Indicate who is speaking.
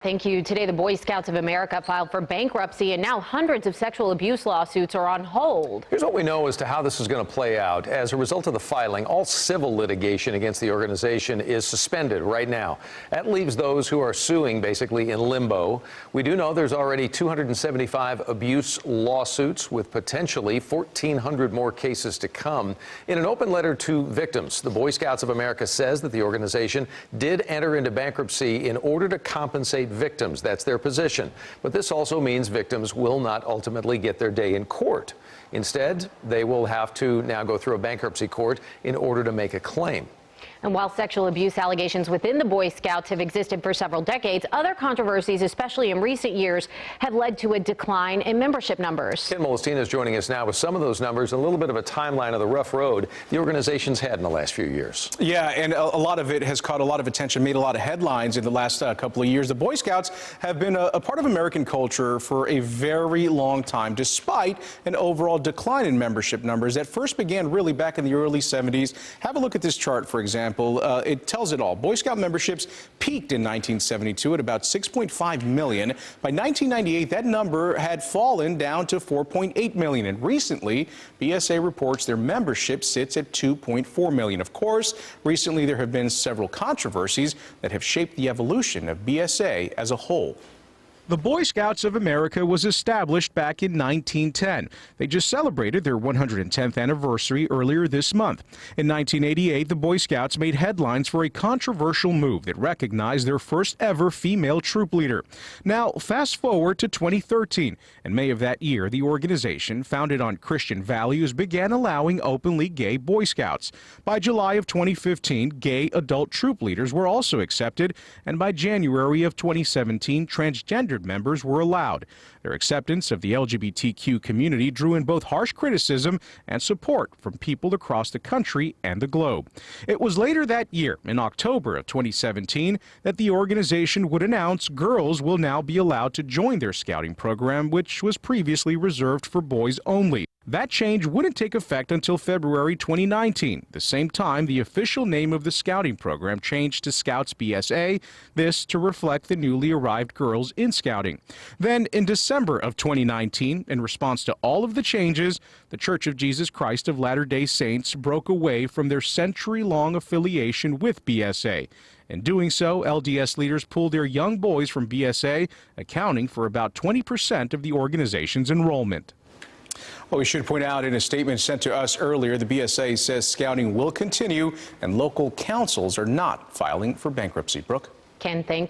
Speaker 1: Thank you. Today, the Boy Scouts of America filed for bankruptcy, and now hundreds of sexual abuse lawsuits are on hold.
Speaker 2: Here's what we know as to how this is going to play out. As a result of the filing, all civil litigation against the organization is suspended right now. That leaves those who are suing basically in limbo. We do know there's already 275 abuse lawsuits with potentially 1,400 more cases to come. In an open letter to victims, the Boy Scouts of America says that the organization did enter into bankruptcy in order to compensate victims. That's their position. But this also means victims will not ultimately get their day in court. Instead, they will have to now go through a bankruptcy court in order to make a claim.
Speaker 1: And while sexual abuse allegations within the Boy Scouts have existed for several decades, other controversies, especially in recent years, have led to a decline in membership numbers.
Speaker 2: Ken Molestina is joining us now with some of those numbers and a little bit of a timeline of the rough road the organization's had in the last few years.
Speaker 3: Yeah, and a lot of it has caught a lot of attention, made a lot of headlines in the last couple of years. The Boy Scouts have been a part of American culture for a very long time, despite an overall decline in membership numbers that first began really back in the early 70s. Have a look at this chart, for example. It tells it all. Boy Scout memberships peaked in 1972 at about 6.5 million. By 1998, that number had fallen down to 4.8 million. And recently, BSA reports their membership sits at 2.4 million. Of course, recently there have been several controversies that have shaped the evolution of BSA as a whole.
Speaker 4: The Boy Scouts of America was established back in 1910. They just celebrated their 110th anniversary earlier this month. In 1988, the Boy Scouts made headlines for a controversial move that recognized their first ever female troop leader. Now, fast forward to 2013. In May of that year, the organization, founded on Christian values, began allowing openly gay Boy Scouts. By July of 2015, gay adult troop leaders were also accepted, and by January of 2017, transgendered members were allowed. Their acceptance of the LGBTQ community drew in both harsh criticism and support from people across the country and the globe. It was later that year, in October of 2017, that the organization would announce girls will now be allowed to join their scouting program, which was previously reserved for boys only. That change wouldn't take effect until February 2019, the same time the official name of the scouting program changed to Scouts BSA, this to reflect the newly arrived girls in scouting. Then, in December of 2019, in response to all of the changes, the Church of Jesus Christ of Latter-day Saints broke away from their century-long affiliation with BSA. In doing so, LDS leaders pulled their young boys from BSA, accounting for about 20% of the organization's enrollment.
Speaker 3: Well, we should point out in a statement sent to us earlier, the BSA says scouting will continue and local councils are not filing for bankruptcy. Brooke?
Speaker 1: Ken, thank you.